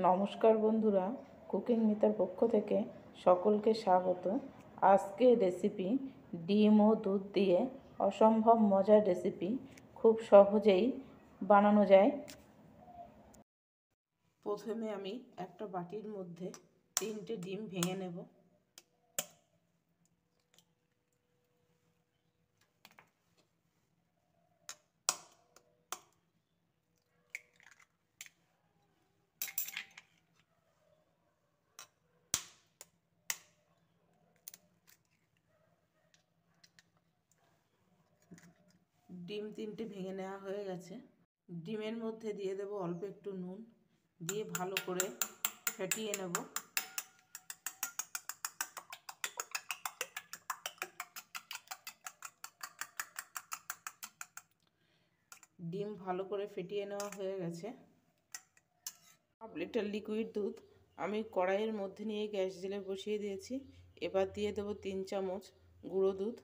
নমস্কার বন্ধুরা, কুকিং মিতার পক্ষ থেকে সকলকে স্বাগত। আজকের রেসিপি ডিম ও দুধ দিয়ে অসম্ভব মজার রেসিপি, খুব সহজেই বানানো যায়। প্রথমে আমি একটা বাটির মধ্যে 3টে ডিম ভেঙে নেব। ডিম 3টে ভেঙে নেওয়া হয়ে গেছে। ডিমের মধ্যে দিয়ে দেব অল্প একটু নুন, দিয়ে ভালো করে ফেটিয়ে নেব। ডিম ভালো করে ফেটিয়ে নেওয়া হয়ে গেছে। 1/2 লিটার লিকুইড দুধ আমি কড়াইয়ের মধ্যে নিয়ে গ্যাস জেলে বসিয়ে দিয়েছি। এবার দিয়ে দেব 3 চামচ গুঁড়ো দুধ।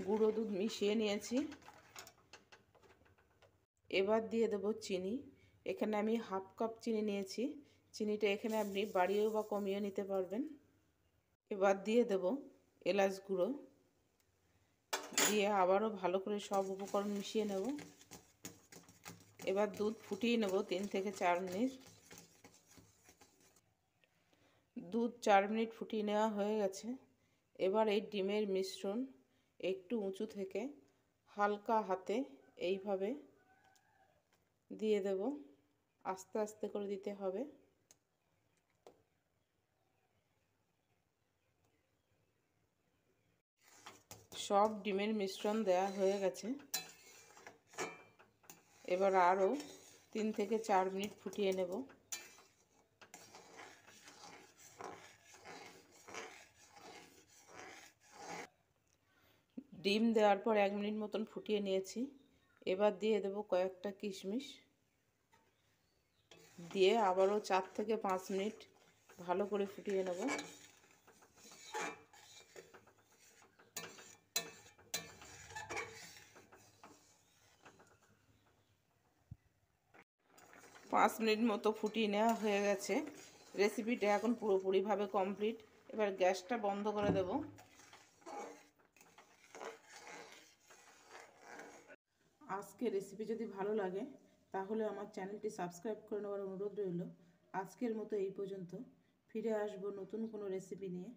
গুঁড়ো দুধ মিশিয়ে নিয়েছি। এবার দিয়ে দেব চিনি। এখানে আমি 1/2 কাপ চিনি নিয়েছি। চিনিটা এখানে আপনি বাড়িয়েও বা কমিয়ে নিতে পারবেন। এবার দিয়ে দেব এলাচ গুঁড়ো, দিয়ে আবারও ভালো করে সব উপকরণ মিশিয়ে নেব। এবার দুধ ফুটিয়ে নেব 3 থেকে 4 মিনিট। দুধ 4 মিনিট ফুটিয়ে নেওয়া হয়ে গেছে। এবার এই ডিমের মিশ্রণ একটু উঁচু থেকে হালকা হাতে এইভাবে দিয়ে দেব। আস্তে আস্তে করে দিতে হবে। সব ডিমের মিশ্রণ দেওয়া হয়ে গেছে। এবার আরও 3 থেকে 4 মিনিট ফুটিয়ে নেব। ডিম দেওয়ার পর 1 মিনিট মতন ফুটিয়ে নিয়েছি। এবার দিয়ে দেব কয়েকটা কিশমিশ, দিয়ে আবারও 4 থেকে 5 মিনিট ভালো করে ফুটিয়ে নেব। পাঁচ মিনিট মতো ফুটিয়ে নেওয়া হয়ে গেছে। রেসিপিটা এখন পুরোপুরিভাবে কমপ্লিট। এবার গ্যাসটা বন্ধ করে দেব। আজকে রেসিপি যদি ভালো লাগে তাহলে আমার চ্যানেলটি সাবস্ক্রাইব করে নেওয়ার অনুরোধ রইল। আজকের মতো এই পর্যন্ত। ফিরে আসবো নতুন কোনো রেসিপি নিয়ে।